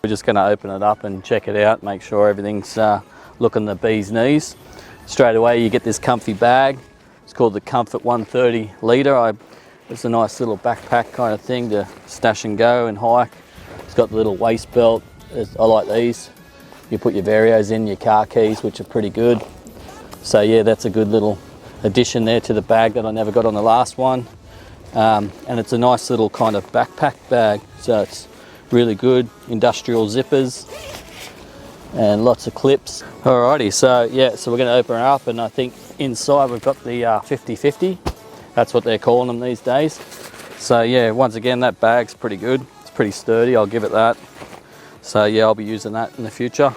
We're just going to open it up and check it out, make sure everything's looking the bee's knees. Straight away you get this comfy bag. It's called the Comfort 130 litre. It's a nice little backpack kind of thing to stash and go and hike. It's got the little waist belt. I like these. You put your Varios in, your car keys, which are pretty good. So yeah, that's a good little addition there to the bag that I never got on the last one. And it's a nice little kind of backpack bag. So it's really good. Industrial zippers and lots of clips. Alrighty, so yeah, so we're going to open it up, and I think inside we've got the 50-50. That's what they're calling them these days. So yeah, once again, that bag's pretty good. It's pretty sturdy, I'll give it that. So yeah, I'll be using that in the future.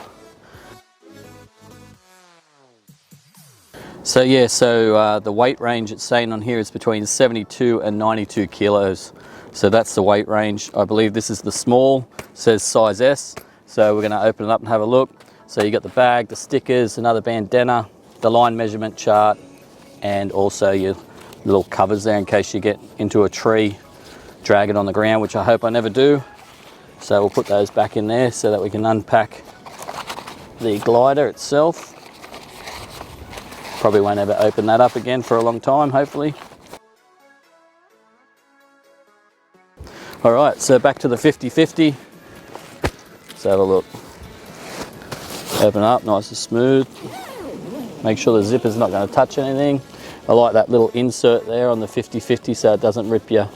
So yeah, so the weight range it's saying on here is between 72 and 92 kilos. So that's the weight range. I believe this is the small, it says size S. So we're gonna open it up and have a look. So you got the bag, the stickers, another bandana, the line measurement chart, and also your little covers there in case you get into a tree, drag it on the ground, which I hope I never do. So we'll put those back in there so that we can unpack the glider itself. Probably won't ever open that up again for a long time, hopefully. All right, so back to the 50-50. Let's have a look. Open up, nice and smooth. Make sure the zipper's not going to touch anything. I like that little insert there on the 50-50 so it doesn't rip your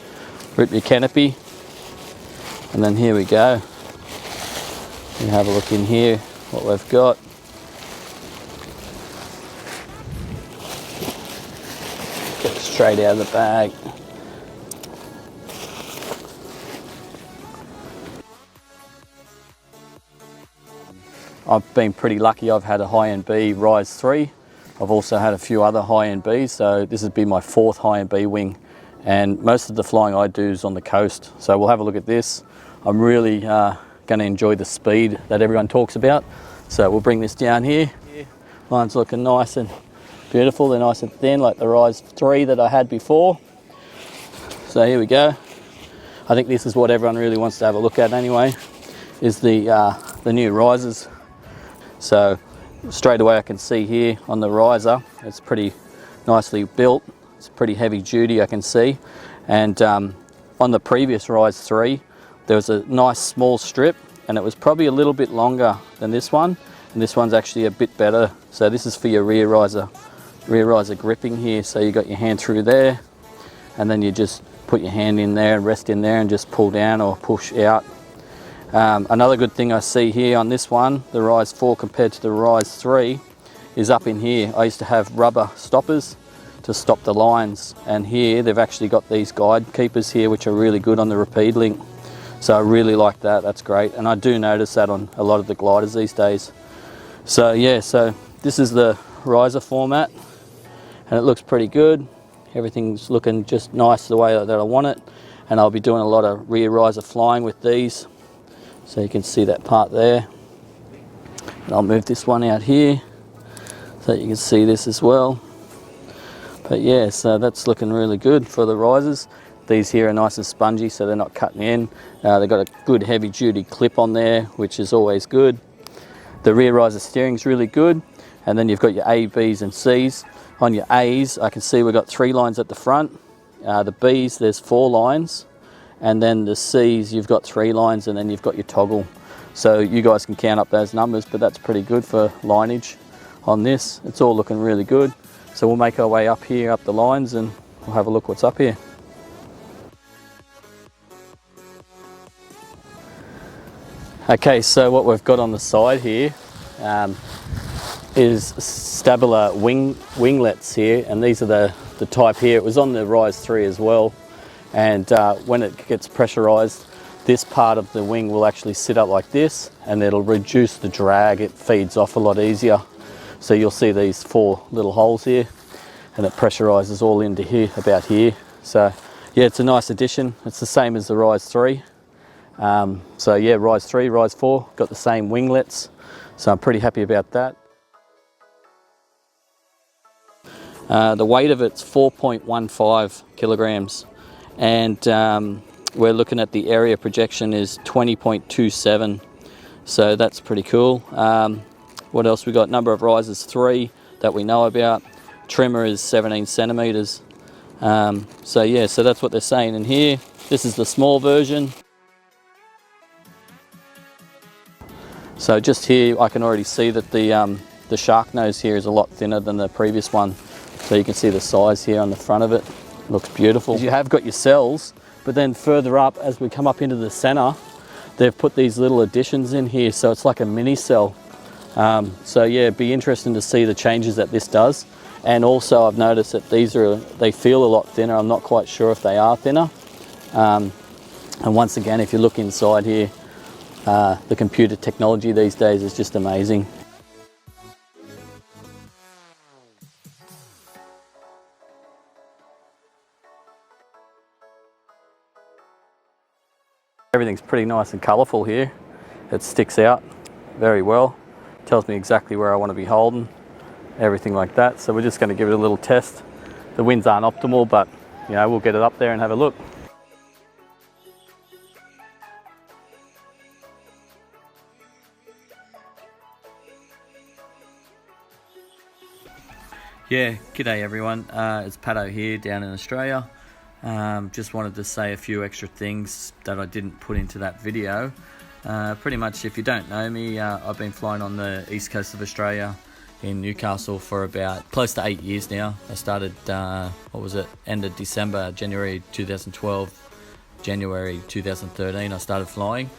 canopy. And then here we go. You have a look in here, what we've got. Get it straight out of the bag. I've been pretty lucky. I've had a high-end B Rise 3. I've also had a few other high-end Bs, so this has been my 4th high-end B wing, and most of the flying I do is on the coast. So we'll have a look at this. I'm really going to enjoy the speed that everyone talks about. So we'll bring this down here. Mine's looking nice and beautiful. They're nice and thin like the Rise 3 that I had before. So here we go. I think this is what everyone really wants to have a look at anyway, is the new risers. So straight away I can see here on the riser, it's pretty nicely built. It's pretty heavy duty, I can see. And on the previous Rise 3, there was a nice small strip, and it was probably a little bit longer than this one. And this one's actually a bit better. So this is for your rear riser gripping here. So you got your hand through there, and then you just put your hand in there and rest in there and just pull down or push out. Another good thing I see here on this one, the Rise 4 compared to the Rise 3, is up in here. I used to have rubber stoppers to stop the lines, and here they've actually got these guide keepers here which are really good on the repeat link. So I really like that, that's great. And I do notice that on a lot of the gliders these days. So yeah, so this is the riser format, and it looks pretty good. Everything's looking just nice the way that I want it, and I'll be doing a lot of rear riser flying with these. So you can see that part there. And I'll move this one out here so that you can see this as well. But yeah, so that's looking really good for the risers. These here are nice and spongy, so they're not cutting in. They've got a good heavy duty clip on there, which is always good. The rear riser steering is really good. And then you've got your A, Bs and Cs. On your A's, I can see we've got 3 lines at the front. The Bs, there's 4 lines. And then the C's, you've got 3 lines, and then you've got your toggle. So you guys can count up those numbers, but that's pretty good for lineage on this. It's all looking really good. So we'll make our way up here, up the lines, and we'll have a look what's up here. Okay, so what we've got on the side here is Stabila winglets here, and these are the type here. It was on the Rise 3 as well. And when it gets pressurized, this part of the wing will actually sit up like this, and it'll reduce the drag. It feeds off a lot easier. So you'll see these 4 little holes here, and it pressurizes all into here, about here. So yeah, it's a nice addition. It's the same as the Rise 3. So yeah, Rise 3, Rise 4, got the same winglets. So I'm pretty happy about that. The weight of it's 4.15 kilograms. And we're looking at the area projection is 20.27. So that's pretty cool. What else we got? Number of risers 3 that we know about. Trimmer is 17 centimeters. So yeah, so that's what they're saying in here. This is the small version. So just here I can already see that the shark nose here is a lot thinner than the previous one. So you can see the size here on the front of it. Looks beautiful. You have got your cells, but then further up as we come up into the center, they've put these little additions in here, so it's like a mini cell. So yeah, it'd be interesting to see the changes that this does. And also I've noticed that they feel a lot thinner. I'm not quite sure if they are thinner. And once again, if you look inside here, the computer technology these days is just amazing. Everything's pretty nice and colourful here. It sticks out very well. Tells me exactly where I want to be holding, everything like that. So we're just going to give it a little test. The winds aren't optimal, but you know, we'll get it up there and have a look. Yeah, g'day everyone. It's Patto here down in Australia. Just wanted to say a few extra things that I didn't put into that video. Pretty much, if you don't know me, I've been flying on the east coast of Australia in Newcastle for about close to 8 years now. I started, end of December, January 2012, January 2013 I started flying.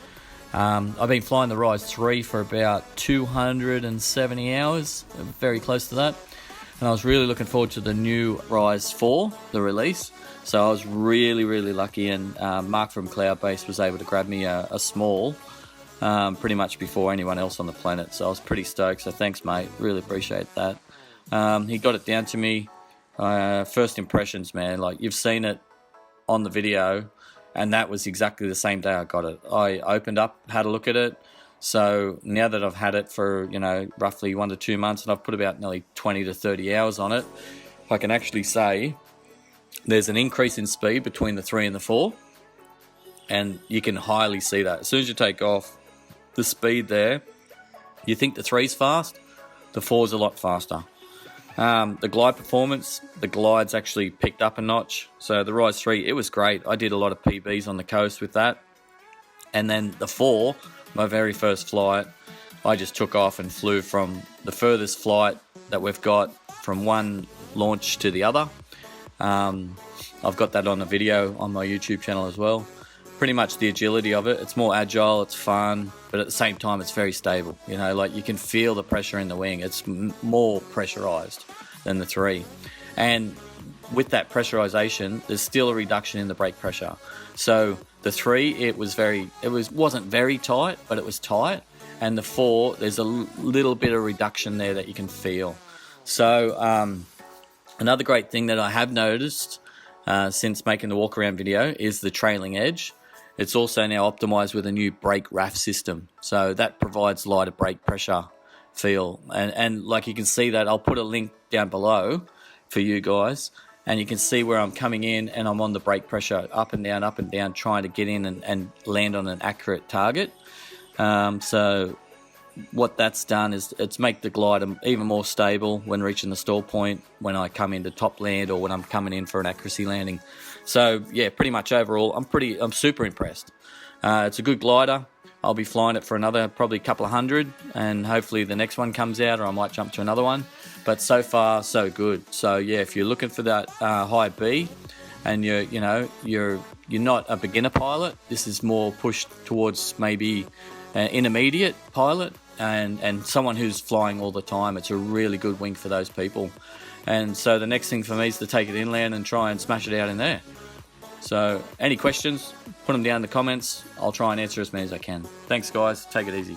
I've been flying the Rise 3 for about 270 hours, very close to that. And I was really looking forward to the new Rise 4, the release. So I was really lucky, and Mark from Cloudbase was able to grab me a small pretty much before anyone else on the planet. So I was pretty stoked, so thanks mate, really appreciate that. He got it down to me. First impressions, man, like you've seen it on the video, and that was exactly the same day I got it. I opened up, had a look at it. So now that I've had it for, you know, roughly 1 to 2 months, and I've put about nearly 20 to 30 hours on it, I can actually say there's an increase in speed between the 3 and the 4, and you can highly see that. As soon as you take off, the speed there, you think the 3's fast, the 4's a lot faster. The glide performance, the glide's actually picked up a notch. So the Rise 3, it was great. I did a lot of PBs on the coast with that. And then the 4, my very first flight, I just took off and flew from the furthest flight that we've got from one launch to the other. I've got that on a video on my YouTube channel as well. Pretty much the agility of it, it's more agile, it's fun, but at the same time it's very stable. You know, like you can feel the pressure in the wing. It's more pressurized than the 3. And with that pressurization, there's still a reduction in the brake pressure. So the 3, it wasn't very tight, but it was tight. And the 4, there's a little bit of reduction there that you can feel. So another great thing that I have noticed since making the walk-around video is the trailing edge. It's also now optimized with a new brake RAF system. So that provides lighter brake pressure feel. And like you can see that, I'll put a link down below for you guys. And you can see where I'm coming in and I'm on the brake pressure up and down, trying to get in and land on an accurate target. So what that's done is it's make the glider even more stable when reaching the stall point, when I come into top land or when I'm coming in for an accuracy landing. So yeah, pretty much overall, I'm super impressed. It's a good glider. I'll be flying it for another probably couple of hundred, and hopefully the next one comes out, or I might jump to another one. But so far, so good. So yeah, if you're looking for that high B, and you're not a beginner pilot, this is more pushed towards maybe an intermediate pilot and someone who's flying all the time. It's a really good wing for those people. And so the next thing for me is to take it inland and try and smash it out in there. So any questions, put them down in the comments. I'll try and answer as many as I can. Thanks guys, take it easy.